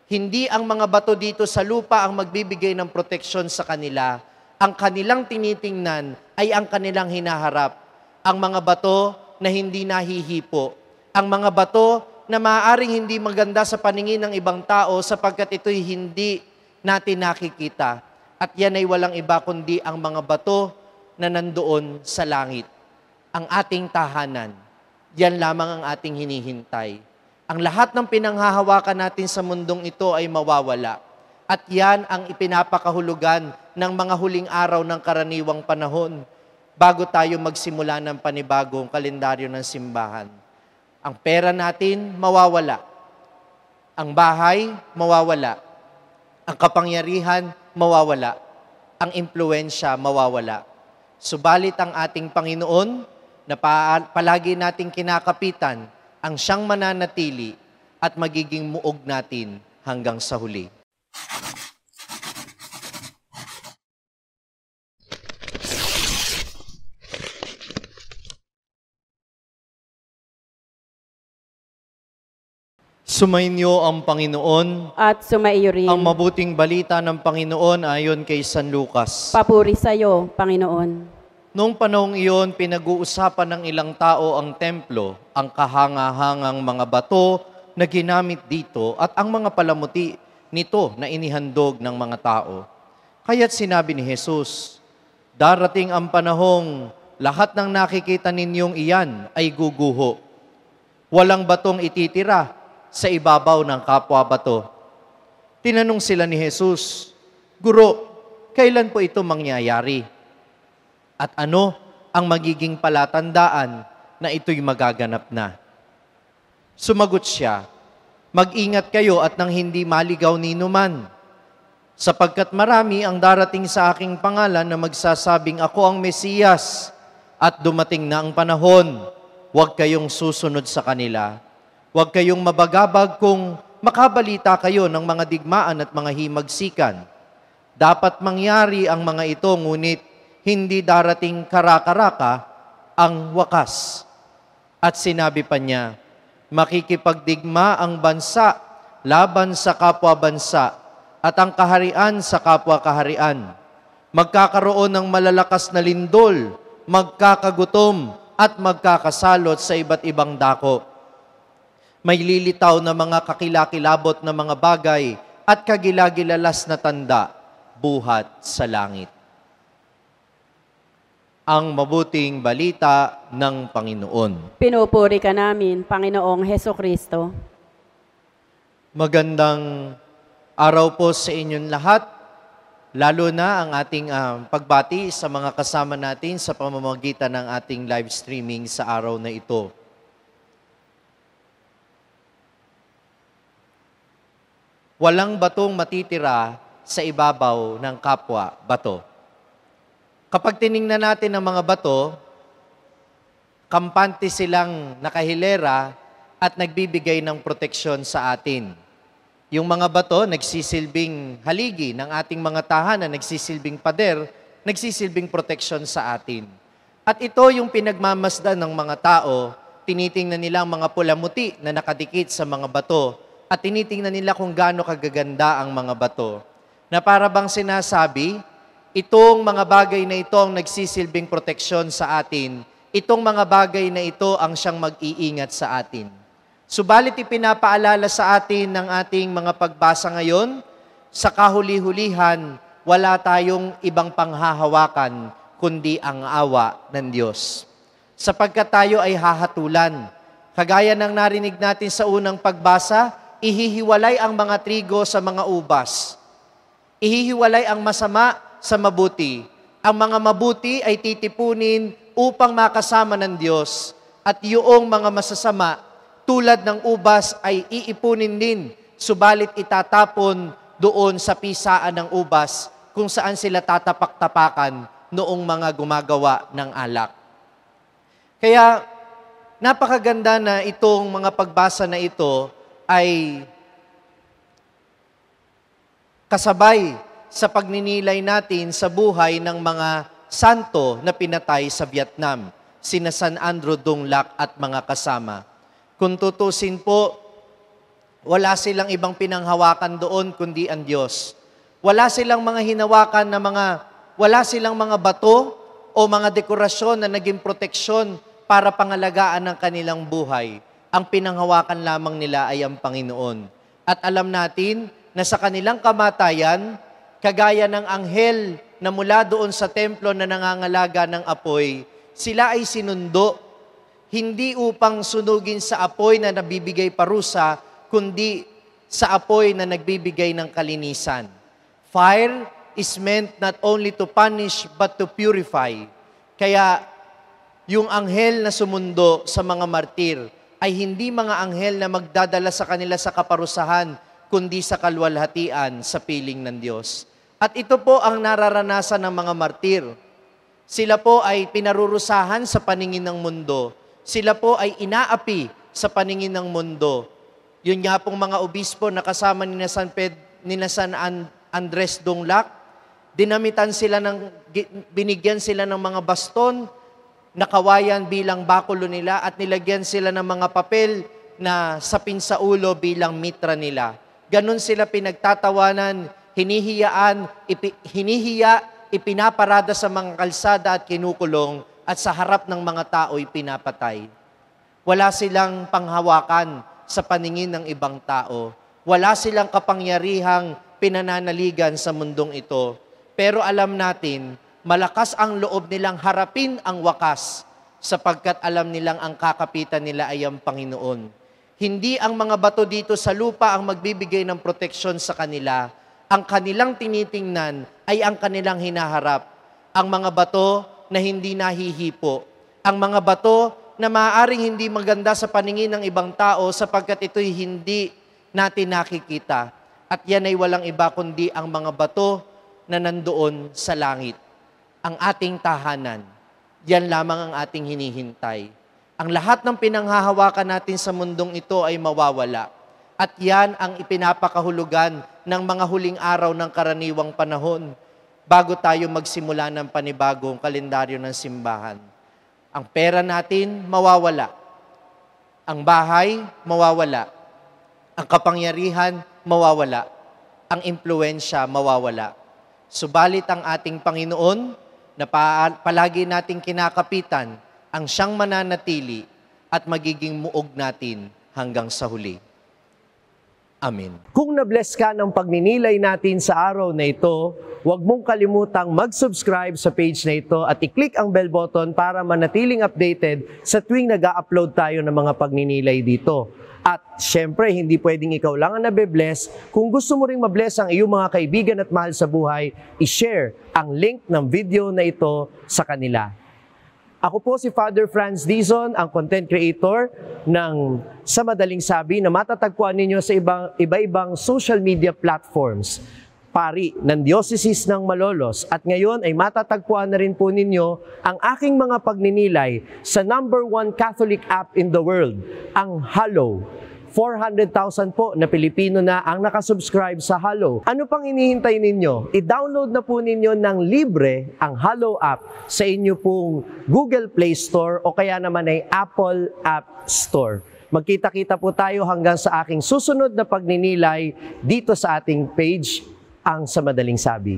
Hindi ang mga bato dito sa lupa ang magbibigay ng proteksyon sa kanila. Ang kanilang tinitingnan ay ang kanilang hinaharap. Ang mga bato na hindi nahihipo. Ang mga bato na maaaring hindi maganda sa paningin ng ibang tao sapagkat ito'y hindi natin nakikita. At yan ay walang iba kundi ang mga bato na nandoon sa langit. Ang ating tahanan. Yan lamang ang ating hinihintay. Ang lahat ng pinanghahawakan natin sa mundong ito ay mawawala. At yan ang ipinapakahulugan ng mga huling araw ng karaniwang panahon bago tayo magsimula ng panibagong kalendaryo ng simbahan. Ang pera natin, mawawala. Ang bahay, mawawala. Ang kapangyarihan, mawawala. Ang impluwensya, mawawala. Subalit ang ating Panginoon, na palagi nating kinakapitan, ang siyang mananatili at magiging muog natin hanggang sa huli. Sumainyo ang Panginoon at sumaiyo rin ang mabuting balita ng Panginoon ayon kay San Lucas. Papuri sa iyo, Panginoon. Noong panahong iyon, pinag-uusapan ng ilang tao ang templo, ang kahangahangang mga bato na ginamit dito at ang mga palamuti nito na inihandog ng mga tao. Kaya't sinabi ni Jesus, darating ang panahong lahat ng nakikita ninyong iyan ay guguho. Walang batong ititira sa ibabaw ng kapwa bato. Tinanong sila ni Jesus, Guro, kailan po ito mangyayari? At ano ang magiging palatandaan na ito'y magaganap na? Sumagot siya, mag-ingat kayo at nang hindi maligaw ninuman, sapagkat marami ang darating sa aking pangalan na magsasabing ako ang Mesiyas at dumating na ang panahon, huwag kayong susunod sa kanila. Huwag kayong mabagabag kung makabalita kayo ng mga digmaan at mga himagsikan. Dapat mangyari ang mga ito, ngunit hindi darating karakaraka ang wakas. At sinabi pa niya, makikipagdigma ang bansa laban sa kapwa bansa at ang kaharian sa kapwa kaharian. Magkakaroon ng malalakas na lindol, magkakagutom at magkakasalot sa iba't ibang dako. May lilitaw na mga kakilakilabot na mga bagay at kagilagilalas na tanda buhat sa langit. Ang mabuting balita ng Panginoon. Pinupuri ka namin, Panginoong Hesukristo. Magandang araw po sa inyong lahat, lalo na ang ating pagbati sa mga kasama natin sa pamamagitan ng ating live streaming sa araw na ito. Walang batong matitira sa ibabaw ng kapwa bato. Kapag tiningnan natin ang mga bato, kampante silang nakahilera at nagbibigay ng proteksyon sa atin. Yung mga bato, nagsisilbing haligi ng ating mga tahanan, nagsisilbing pader, nagsisilbing proteksyon sa atin. At ito yung pinagmamasdan ng mga tao, tinitingnan nila ang mga pulamuti na nakadikit sa mga bato at tinitingnan nila kung gaano kagaganda ang mga bato. Na para bang sinasabi, itong mga bagay na ito ang nagsisilbing proteksyon sa atin. Itong mga bagay na ito ang siyang mag-iingat sa atin. Subalit ipinapaalala sa atin ng ating mga pagbasa ngayon, sa kahuli-hulihan, wala tayong ibang panghahawakan kundi ang awa ng Diyos. Sapagkat tayo ay hahatulan. Kagaya ng narinig natin sa unang pagbasa, ihihiwalay ang mga trigo sa mga ubas. Ihihiwalay ang masama sa mabuti. Ang mga mabuti ay titipunin upang makasama ng Diyos at yung mga masasama tulad ng ubas ay iipunin din, subalit itatapon doon sa pisaan ng ubas kung saan sila tatapak-tapakan noong mga gumagawa ng alak. Kaya napakaganda na itong mga pagbasa na ito ay kasabay sa pagninilay natin sa buhay ng mga santo na pinatay sa Vietnam, sina San Andrew Dong Lac at mga kasama. Kung tutusin po, Wala silang ibang pinanghawakan doon kundi ang Diyos. Wala silang mga hinawakan na wala silang mga bato o mga dekorasyon na naging proteksyon para pangalagaan ng kanilang buhay. Ang pinanghawakan lamang nila ay ang Panginoon. At alam natin na sa kanilang kamatayan, kagaya ng anghel na mula doon sa templo na nangangalaga ng apoy, sila ay sinundo, hindi upang sunugin sa apoy na nabibigay parusa, kundi sa apoy na nagbibigay ng kalinisan. Fire is meant not only to punish but to purify. Kaya yung anghel na sumundo sa mga martir ay hindi mga anghel na magdadala sa kanila sa kaparusahan, kundi sa kalwalhatian sa piling ng Diyos. At ito po ang nararanasan ng mga martir. Sila po ay pinarurusahan sa paningin ng mundo. Sila po ay inaapi sa paningin ng mundo. Yun nga pong mga obispo na kasama ni San Andres Donglac, binigyan sila ng mga baston, nakawayan bilang bakulo nila at nilagyan sila ng mga papel na sapin sa ulo bilang mitra nila. Ganon sila pinagtatawanan, ipinaparada sa mga kalsada at kinukulong at sa harap ng mga tao'y pinapatay. Wala silang panghawakan sa paningin ng ibang tao. Wala silang kapangyarihang pinananaligan sa mundong ito. Pero alam natin, malakas ang loob nilang harapin ang wakas sapagkat alam nilang ang kakapitan nila ay ang Panginoon. Hindi ang mga bato dito sa lupa ang magbibigay ng proteksyon sa kanila. Ang kanilang tinitingnan ay ang kanilang hinaharap. Ang mga bato na hindi nahihipo. Ang mga bato na maaaring hindi maganda sa paningin ng ibang tao sapagkat ito'y hindi natin nakikita. At yan ay walang iba kundi ang mga bato na nandoon sa langit. Ang ating tahanan. Yan lamang ang ating hinihintay. Ang lahat ng pinanghahawakan natin sa mundong ito ay mawawala. At yan ang ipinapakahulugan ng mga huling araw ng karaniwang panahon bago tayo magsimula ng panibagong kalendaryo ng simbahan. Ang pera natin, mawawala. Ang bahay, mawawala. Ang kapangyarihan, mawawala. Ang impluwensya, mawawala. Subalit ang ating Panginoon, na palagi nating kinakapitan, ang siyang mananatili at magiging muog natin hanggang sa huli. Amen. Kung na-bless ka ng pagninilay natin sa araw na ito, huwag mong kalimutang mag-subscribe sa page na ito at i-click ang bell button para manatiling updated sa tuwing nag-upload tayo ng mga pagninilay dito. At syempre, hindi pwedeng ikaw lang ang nabe-bless. Kung gusto mo ring ma-bless ang iyong mga kaibigan at mahal sa buhay, i-share ang link ng video na ito sa kanila. Ako po si Father Franz Dizon, ang content creator ng Sa Madaling Sabi na matatagpuan ninyo sa iba-ibang social media platforms. Pari ng Diocese ng Malolos at ngayon ay matatagpuan na rin po ninyo ang aking mga pagninilay sa #1 Catholic app in the world, ang Hallow. 400,000 po na Pilipino na ang nakasubscribe sa Hallow. Ano pang hinihintay ninyo? I-download na po ninyo ng libre ang Hallow app sa inyo pong Google Play Store o kaya naman ay Apple App Store. Magkita-kita po tayo hanggang sa aking susunod na pagninilay dito sa ating page, ang Sa Madaling Sabi.